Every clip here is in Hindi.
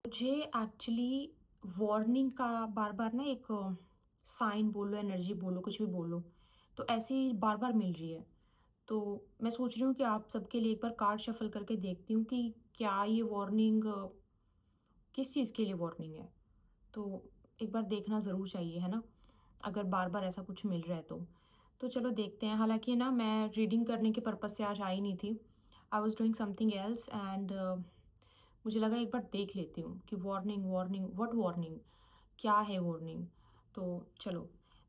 मुझे एक्चुअली वार्निंग का बार-बार ना एक साइन बोलो, एनर्जी बोलो, कुछ भी बोलो, तो ऐसी बार-बार मिल रही है। तो मैं सोच रही हूँ कि आप सबके लिए एक बार कार्ड शफ़ल करके देखती हूँ कि क्या ये वार्निंग किस चीज़ के लिए वार्निंग है। तो एक बार देखना ज़रूर चाहिए, है ना? अगर बार-बार ऐसा कुछ मिल रहा है तो। तो चलो देखते हैं। हालाँकि ना मैं रीडिंग करने के पर्पज़ से आज आई नहीं थी। आई was doing something else and मुझे लगा एक बार देख लेती हूँ कि वार्निंग वार्निंग व्हाट वार्निंग? क्या है वार्निंग? तो चलो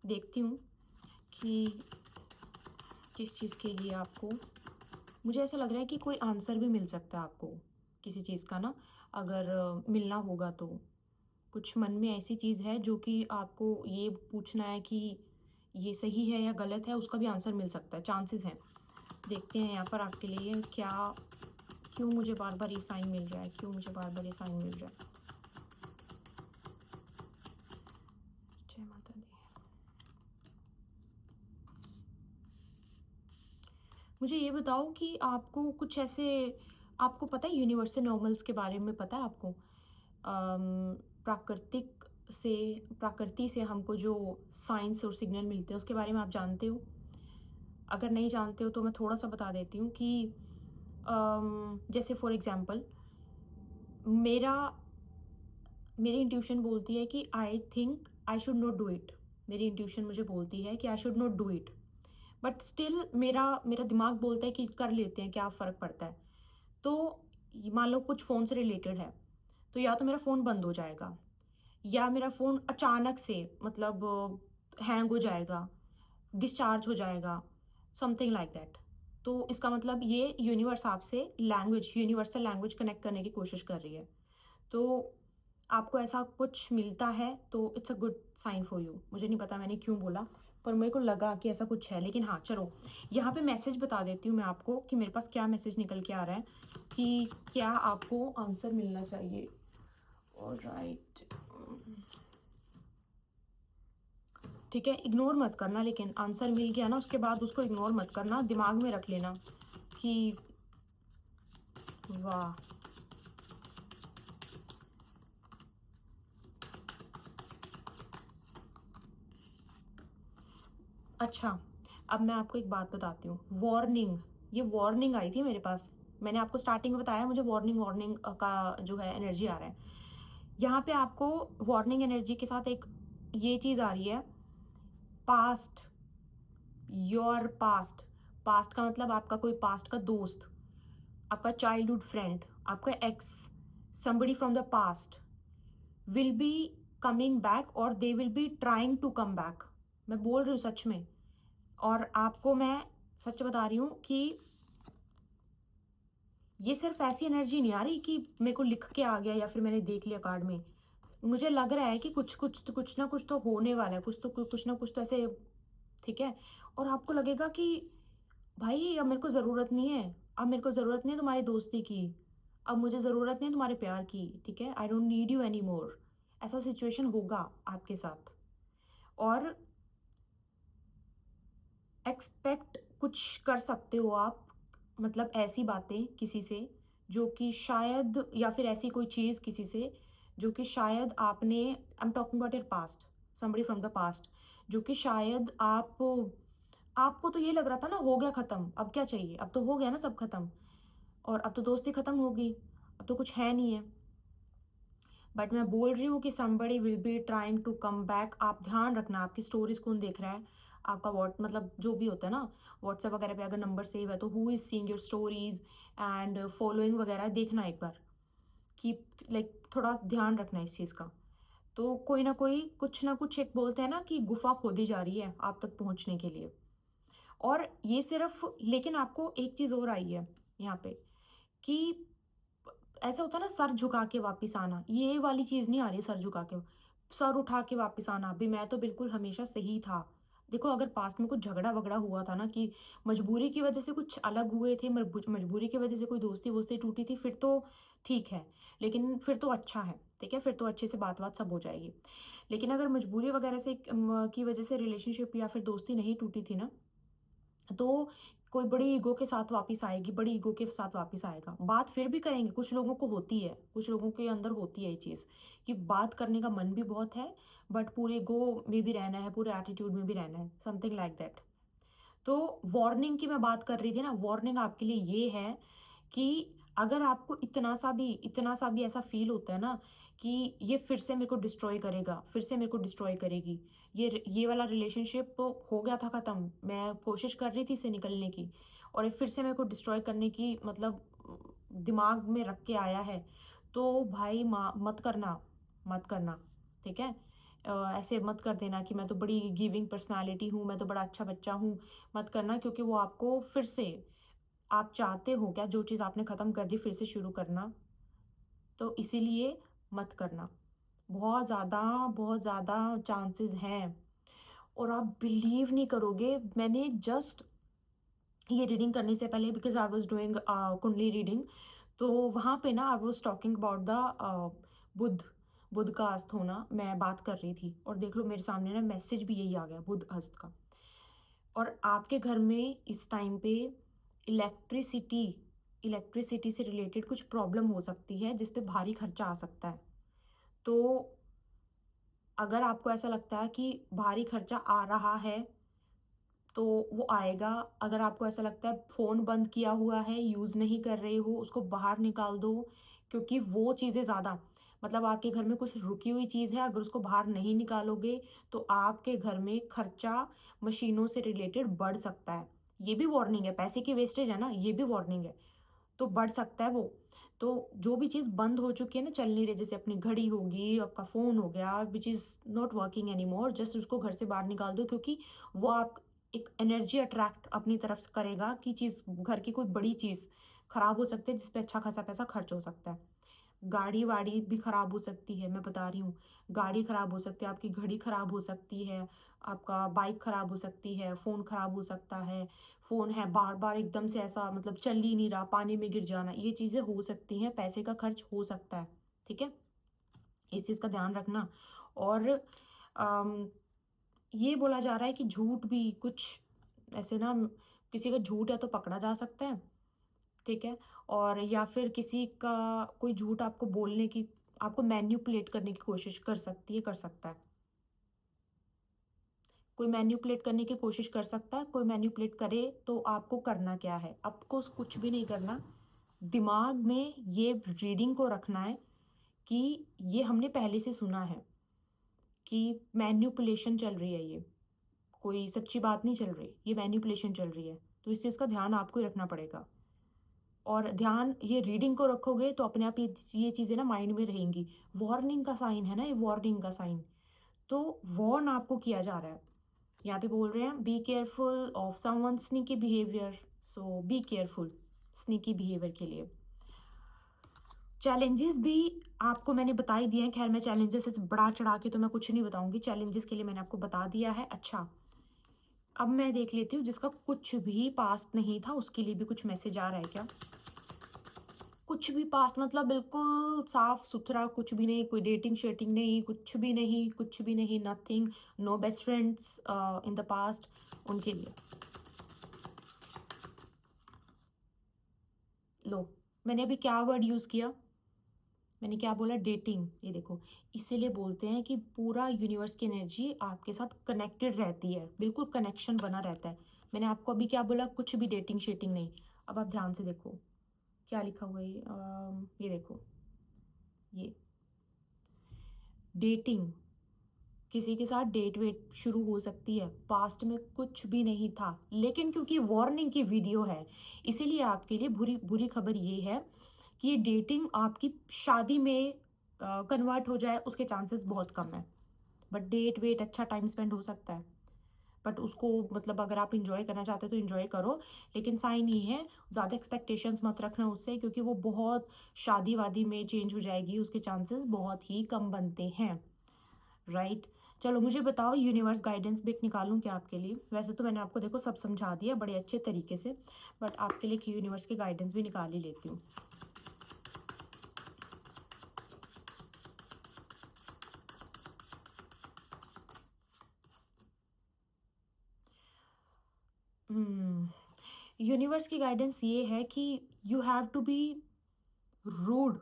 देखती हूँ कि किस चीज़ के लिए आपको मुझे ऐसा लग रहा है कि कोई आंसर भी मिल सकता है आपको, किसी चीज़ का ना अगर मिलना होगा तो। कुछ मन में ऐसी चीज़ है जो कि आपको ये पूछना है कि ये सही है या गलत है, उसका भी आंसर मिल सकता है, चांसेस हैं। देखते हैं यहाँ पर आपके लिए क्या क्यों मुझे बार-बार ये साइन मिल रहा है? क्यों मुझे बार-बार ये साइन मिल रहा है? जय माता दी। मुझे ये बताओ कि आपको कुछ ऐसे आपको पता है यूनिवर्सल नॉर्मल्स के बारे में पता है आपको? प्राकृतिक से प्रकृति से हमको जो साइंस और सिग्नल मिलते हैं उसके बारे में आप जानते हो? अगर नहीं जानते हो तो मैं थोड़ा-सा बता देती हूँ कि जैसे फॉर एग्ज़ाम्पल मेरा मेरी इंट्यूशन बोलती है कि I think I should not do it. मेरी इंट्यूशन मुझे बोलती है कि I should not do it. But still मेरा मेरा दिमाग बोलता है कि कर लेते हैं, क्या फ़र्क पड़ता है। तो मान लो कुछ फ़ोन से रिलेटेड है, तो या तो मेरा फ़ोन बंद हो जाएगा या मेरा फ़ोन अचानक से मतलब हैंग हो जाएगा, डिस्चार्ज हो जाएगा, समथिंग लाइक दैट। तो इसका मतलब ये यूनिवर्स आपसे लैंग्वेज यूनिवर्सल लैंग्वेज कनेक्ट करने की कोशिश कर रही है। तो आपको ऐसा कुछ मिलता है तो it's a good sign for you. मुझे नहीं पता मैंने क्यों बोला, पर मेरे को लगा कि ऐसा कुछ है। लेकिन हाँ, चलो यहाँ पे मैसेज बता देती हूँ मैं आपको कि मेरे पास क्या मैसेज निकल के आ रहा है कि क्या आपको आंसर मिलना चाहिए। ऑलराइट, ठीक है, इग्नोर मत करना, लेकिन आंसर मिल गया ना उसके बाद उसको इग्नोर मत करना, दिमाग में रख लेना कि वाह! अच्छा, अब मैं आपको एक बात बताती हूँ, वार्निंग, ये वार्निंग आई थी मेरे पास। मैंने आपको स्टार्टिंग में बताया मुझे वार्निंग वार्निंग का जो है एनर्जी आ रहा है। यहाँ पे आपको वार्निंग एनर्जी के साथ एक ये चीज़ आ रही है, पास्ट, योर पास्ट। पास्ट का मतलब आपका कोई पास्ट का दोस्त, आपका चाइल्डहुड फ्रेंड, आपका ex, somebody from the past will be coming back और they will be trying to come back. मैं बोल रही हूँ सच में। और आपको मैं सच बता रही हूँ कि ये सिर्फ ऐसी एनर्जी नहीं आ रही कि मेरे को लिख के आ गया या फिर मैंने देख लिया कार्ड में। मुझे लग रहा है कि कुछ ना कुछ तो होने वाला है, कुछ ना कुछ तो ऐसे, ठीक है? और आपको लगेगा कि भाई अब मेरे को ज़रूरत नहीं है, अब मेरे को ज़रूरत नहीं है तुम्हारी दोस्ती की, अब मुझे ज़रूरत नहीं है तुम्हारे प्यार की, ठीक है? I don't need you anymore. ऐसा सिचुएशन होगा आपके साथ। और एक्सपेक्ट कुछ कर सकते हो आप, मतलब ऐसी बातें किसी से जो कि शायद, या फिर ऐसी कोई चीज़ किसी से जो कि शायद आपने, I am talking about your past, somebody from the past, जो कि शायद आपको तो ये लग रहा था ना हो गया खत्म, अब क्या चाहिए, अब तो हो गया ना सब खत्म, और अब तो दोस्ती खत्म होगी, अब तो कुछ है नहीं है। बट मैं बोल रही हूँ कि somebody will be trying to come back. आप ध्यान रखना आपकी स्टोरीज कौन देख रहा है, आपका व्हाट मतलब जो भी होता है ना, व्हाट्सएप वगैरह पे अगर नंबर सेव है तो who is seeing your stories and following वगैरह देखना एक बार कि लाइक थोड़ा ध्यान रखना इस चीज़ का। तो कोई ना कुछ एक बोलते हैं ना कि गुफा खोदी जा रही है आप तक पहुंचने के लिए। और ये सिर्फ, लेकिन आपको एक चीज़ और आई है यहाँ पे कि ऐसा होता है ना सर झुका के वापस आना, ये वाली चीज़ नहीं आ रही, सर झुका के, सर उठा के वापस आना, अभी मैं तो बिल्कुल हमेशा सही था। देखो अगर पास्ट में कुछ झगड़ा-वगड़ा हुआ था ना कि मजबूरी की वज़ह से कुछ अलग हुए थे, मजबूरी की वज़ह से कोई दोस्ती-वोस्ती टूटी थी, फिर तो ठीक है, लेकिन फिर तो अच्छा है, ठीक है? फिर तो अच्छे से बात-वात सब हो जाएगी। लेकिन अगर मजबूरी वगैरह से की वज़ह से रिलेशनशिप या फिर दोस्ती नहीं टूटी थी ना, तो कोई बड़ी ईगो के साथ वापस आएगी, बड़ी ईगो के साथ वापस आएगा। बात फिर भी करेंगे, कुछ लोगों को होती है, कुछ लोगों के अंदर होती है ये चीज़ कि बात करने का मन भी बहुत है, बट पूरे ईगो में भी रहना है, पूरे एटीट्यूड में भी रहना है, समथिंग लाइक दैट। तो वार्निंग की मैं बात कर रही थी ना, वार्निंग आपके लिए ये है कि अगर आपको इतना सा भी ऐसा फील होता है ना कि ये फिर से मेरे को डिस्ट्रॉय करेगा, फिर से मेरे को डिस्ट्रॉय करेगी, ये वाला रिलेशनशिप हो गया था ख़त्म, मैं कोशिश कर रही थी इससे निकलने की और ये फिर से मेरे को डिस्ट्रॉय करने की मतलब दिमाग में रख के आया है, तो भाई मत करना, मत करना, ठीक है? ऐसे मत कर देना कि मैं तो बड़ी गिविंग पर्सनैलिटी हूँ, मैं तो बड़ा अच्छा बच्चा हूँ, मत करना, क्योंकि वो आपको फिर से, आप चाहते हो क्या जो चीज़ आपने ख़त्म कर दी फिर से शुरू करना? तो इसीलिए मत करना। बहुत ज़्यादा चांसेस हैं और आप बिलीव नहीं करोगे, मैंने जस्ट ये रीडिंग करने से पहले because I was doing kundli reading, तो वहाँ पे ना I was talking about the Budh, Budh का अस्त होना मैं बात कर रही थी और देख लो मेरे सामने ना मैसेज भी यही आ गया, बुध अस्त का। और आपके घर में इस टाइम पे इलेक्ट्रिसिटी इलेक्ट्रिसिटी से रिलेटेड कुछ प्रॉब्लम हो सकती है जिस पे भारी खर्चा आ सकता है। तो अगर आपको ऐसा लगता है कि भारी खर्चा आ रहा है तो वो आएगा। अगर आपको ऐसा लगता है फ़ोन बंद किया हुआ है, यूज़ नहीं कर रहे हो, उसको बाहर निकाल दो, क्योंकि वो चीज़ें ज़्यादा, मतलब आपके घर में कुछ रुकी हुई चीज़ है, अगर उसको बाहर नहीं निकालोगे तो आपके घर में खर्चा मशीनों से रिलेटेड बढ़ सकता है। ये भी वार्निंग है, पैसे की वेस्टेज है ना, ये भी वार्निंग है। तो बढ़ सकता है वो। तो जो भी चीज़ बंद हो चुकी है ना, चल नहीं रही, जैसे अपनी घड़ी होगी, आपका फ़ोन हो गया, which is not working anymore, just उसको घर से बाहर निकाल दो, क्योंकि वो आप एक एनर्जी अट्रैक्ट अपनी तरफ से करेगा कि चीज़, घर की कोई बड़ी चीज़ खराब हो सकती है जिस पे अच्छा खासा पैसा खर्च हो सकता है। गाड़ी-वाड़ी भी खराब हो सकती है, मैं बता रही हूँ। गाड़ी खराब हो सकती है, आपकी घड़ी खराब हो सकती है, आपका बाइक खराब हो सकती है, फ़ोन खराब हो सकता है। फ़ोन है बार-बार एकदम से ऐसा मतलब चल ही नहीं रहा, पानी में गिर जाना, ये चीज़ें हो सकती हैं, पैसे का खर्च हो सकता है, ठीक है? इस चीज़ का ध्यान रखना। और अम, ये बोला जा रहा है कि झूठ भी कुछ ऐसे ना, किसी का झूठ है तो पकड़ा जा सकता है, ठीक है? और या फिर किसी का कोई झूठ आपको बोलने की, आपको मैनिपुलेट करने की कोशिश कर सकती है, कर सकता है। कोई मैनिपुलेट करने की कोशिश कर सकता है, कोई मैनिपुलेट करे तो आपको करना क्या है? आपको कुछ भी नहीं करना। दिमाग में ये रीडिंग को रखना है कि ये हमने पहले से सुना है कि मैनिपुलेशन चल रही है ये। कोई सच्ची बात नहीं चल रही, ये मैनिपुलेशन चल रही है। तो इस चीज़ का ध्यान आपको ही रखना पड़ेगा। और ध्यान ये रीडिंग को रखोगे तो अपने आप ये चीज़ें ना माइंड में रहेंगी। वार्निंग का साइन है ना ये, वार्निंग का साइन। तो वार्न आपको किया जा रहा है। यहाँ पे बोल रहे हैं be careful of someone sneaky behaviour, so be careful sneaky behaviour के लिए। चैलेंजेस भी आपको मैंने बता ही दिए हैं। खैर मैं चैलेंजेस से बढ़ा चढ़ा के तो मैं कुछ नहीं बताऊंगी, चैलेंजेस के लिए मैंने आपको बता दिया है। अच्छा, अब मैं देख लेती हूँ जिसका कुछ भी पास्ट नहीं था उसके लिए भी कुछ मैसेज आ रहा है क्या? कुछ भी पास्ट मतलब बिल्कुल साफ सुथरा, कुछ भी नहीं, कोई डेटिंग शेटिंग नहीं, कुछ भी नहीं, कुछ भी नहीं, nothing, no best friends in the past, उनके लिए। लो, मैंने अभी क्या वर्ड यूज़ किया? मैंने क्या बोला? डेटिंग। ये देखो, इसीलिए बोलते हैं कि पूरा यूनिवर्स की एनर्जी आपके साथ कनेक्टेड रहती है, बिल्कुल कनेक्शन बना रहता है। मैंने आपको अभी क्या बोला? कुछ भी डेटिंग शेटिंग नहीं। अब आप ध्यान से देखो क्या लिखा हुआ है ये देखो, ये डेटिंग, किसी के साथ डेट वेट शुरू हो सकती है। पास्ट में कुछ भी नहीं था, लेकिन क्योंकि वार्निंग की वीडियो है, इसीलिए आपके लिए बुरी बुरी खबर ये है कि ये डेटिंग आपकी शादी में कन्वर्ट हो जाए उसके चांसेस बहुत कम है। बट डेट वेट अच्छा टाइम स्पेंड हो सकता है, बट उसको मतलब अगर आप इंजॉय करना चाहते हो तो इंजॉय करो, लेकिन साइन ये है, ज़्यादा एक्सपेक्टेशंस मत रखना उससे, क्योंकि वो बहुत शादी वादी में चेंज हो जाएगी, उसके चांसेस बहुत ही कम बनते हैं, राइट? चलो मुझे बताओ, यूनिवर्स गाइडेंस भी एक निकालूं क्या आपके लिए? वैसे तो मैंने आपको देखो सब समझा दिया बड़े अच्छे तरीके से, बट आपके लिए यूनिवर्स की गाइडेंस भी निकाल ही लेती हूँ। हम्म, यूनिवर्स की गाइडेंस ये है कि you have to be rude,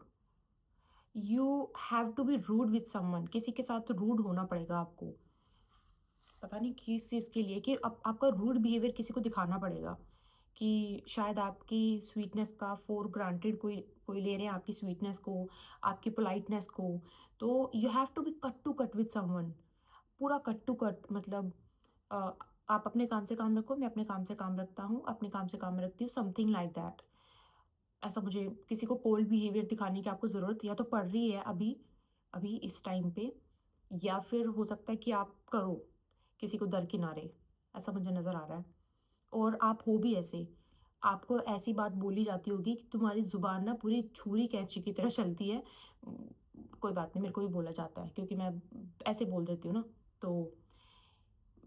you have to be rude with someone, किसी के साथ रूड होना पड़ेगा आपको। पता नहीं किस चीज़ के लिए, कि आपका रूड बिहेवियर किसी को दिखाना पड़ेगा, कि शायद आपकी स्वीटनेस का फॉर ग्रांटेड कोई कोई ले रहे हैं, आपकी स्वीटनेस को, आपकी पोलाइटनेस को। तो you have to be cut to cut with someone, पूरा कट टू कट, मतलब अ, आप अपने काम से काम रखो, मैं अपने काम से काम रखता हूँ, अपने काम से काम रखती हूँ, समथिंग लाइक दैट। ऐसा मुझे किसी को कोल्ड बिहेवियर दिखाने की आपको ज़रूरत या तो पड़ रही है अभी, अभी इस टाइम पे, या फिर हो सकता है कि आप करो किसी को दरकिनारे, ऐसा मुझे नज़र आ रहा है। और आप हो भी ऐसे, आपको ऐसी बात बोली जाती होगी कि तुम्हारी ज़ुबान ना पूरी छुरी कैंची की तरह चलती है। कोई बात नहीं, मेरे को भी बोला जाता है क्योंकि मैं ऐसे बोल देती हूँ ना, तो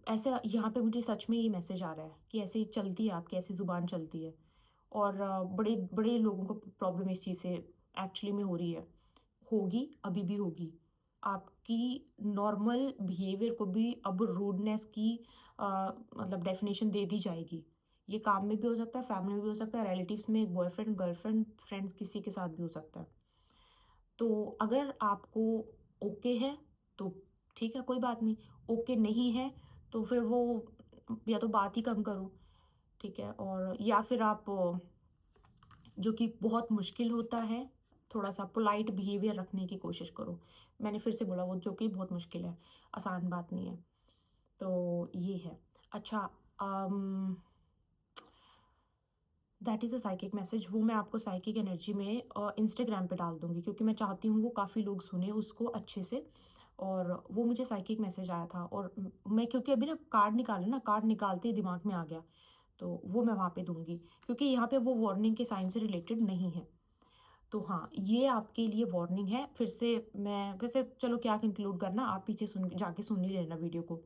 ऐसा यहाँ पे मुझे सच में ये मैसेज आ रहा है कि ऐसे ही चलती है आपकी, ऐसी ज़ुबान चलती है। और बड़े बड़े लोगों को प्रॉब्लम इस चीज़ से एक्चुअली में हो रही है, होगी, अभी भी होगी। आपकी नॉर्मल बिहेवियर को भी अब रूडनेस की अ, मतलब डेफिनेशन दे दी जाएगी। ये काम में भी हो सकता है, फैमिली में भी हो सकता है, रिलेटिव्स में, बॉयफ्रेंड, गर्लफ्रेंड, फ्रेंड्स, किसी के साथ भी हो सकता है। तो अगर आपको ओके है तो ठीक है, कोई बात नहीं। ओके नहीं है तो फिर वो या तो बात ही कम करो, ठीक है? और या फिर आप जो कि बहुत मुश्किल होता है, थोड़ा-सा पोलाइट बिहेवियर रखने की कोशिश करो। मैंने फिर से बोला, वो जो कि बहुत मुश्किल है, आसान बात नहीं है। तो ये है। अच्छा, um that is a psychic message, वो मैं आपको साइकिक एनर्जी में इंस्टाग्राम पे डाल दूँगी, क्योंकि मैं चाहती हूँ वो काफ़ी लोग सुनें उसको अच्छे से। और वो मुझे साइकिक मैसेज आया था, और मैं क्योंकि अभी ना कार्ड निकाला ना, कार्ड निकालते ही दिमाग में आ गया, तो वो मैं वहाँ पे दूँगी, क्योंकि यहाँ पे वो वार्निंग के साइन से रिलेटेड नहीं है। तो हाँ, ये आपके लिए वार्निंग है। फिर से मैं वैसे चलो क्या इंक्लूड करना, आप पीछे सुन जाके सुन ही लेना वीडियो को।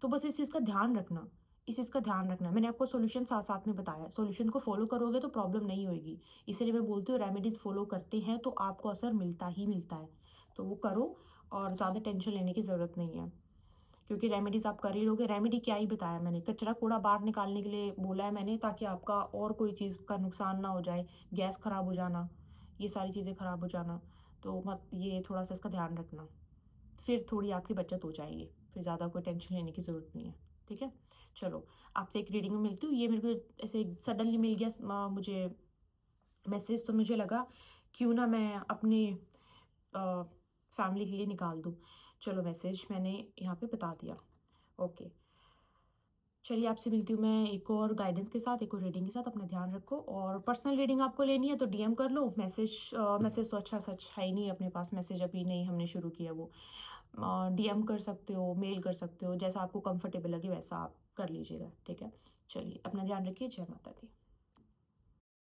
तो बस इस चीज़ का ध्यान रखना, इस चीज़ का ध्यान रखना। मैंने आपको सॉल्यूशन साथ-साथ में बताया है, सॉल्यूशन को फ़ॉलो करोगे तो प्रॉब्लम नहीं होएगी। इसीलिए मैं बोलती हूँ रेमेडीज़ फ़ॉलो करते हैं तो आपको असर मिलता ही मिलता है। तो वो करो, और ज़्यादा टेंशन लेने की ज़रूरत नहीं है। क्योंकि रेमेडीज़ आप कर ही लोगे, रेमेडी क्या ही बताया मैंने, कचरा-कूड़ा बाहर निकालने के लिए बोला है मैंने, ताकि आपका और कोई चीज़ का नुकसान ना हो जाए, गैस खराब हो जाना, ये सारी चीज़ें खराब हो जाना। तो मत ये थोड़ा-सा इसका ध्यान रखना, फिर थोड़ी आपकी बचत हो जाएगी, फिर ज़्यादा कोई टेंशन लेने की ज़रूरत नहीं है, ठीक है? चलो, आपसे एक रीडिंग में मिलती हूँ। ये मेरे को ऐसे सडनली मिल गया मुझे मैसेज, तो मुझे लगा क्यों ना मैं अपनी फैमिली के लिए निकाल दूँ। चलो, मैसेज मैंने यहाँ पे बता दिया। ओके, चलिए आपसे मिलती हूँ मैं एक और गाइडेंस के साथ, एक और रीडिंग के साथ। अपना ध्यान रखो, और पर्सनल रीडिंग आपको लेनी है तो डीएम कर लो। मैसेज तो अच्छा सच है ही नहीं अपने पास, मैसेज अभी नहीं हमने शुरू किया वो। डीएम कर सकते हो, मेल कर सकते हो, जैसा आपको कंफर्टेबल लगे वैसा आप कर लीजिएगा, ठीक है? चलिए, अपना ध्यान रखिए। जय माता दी।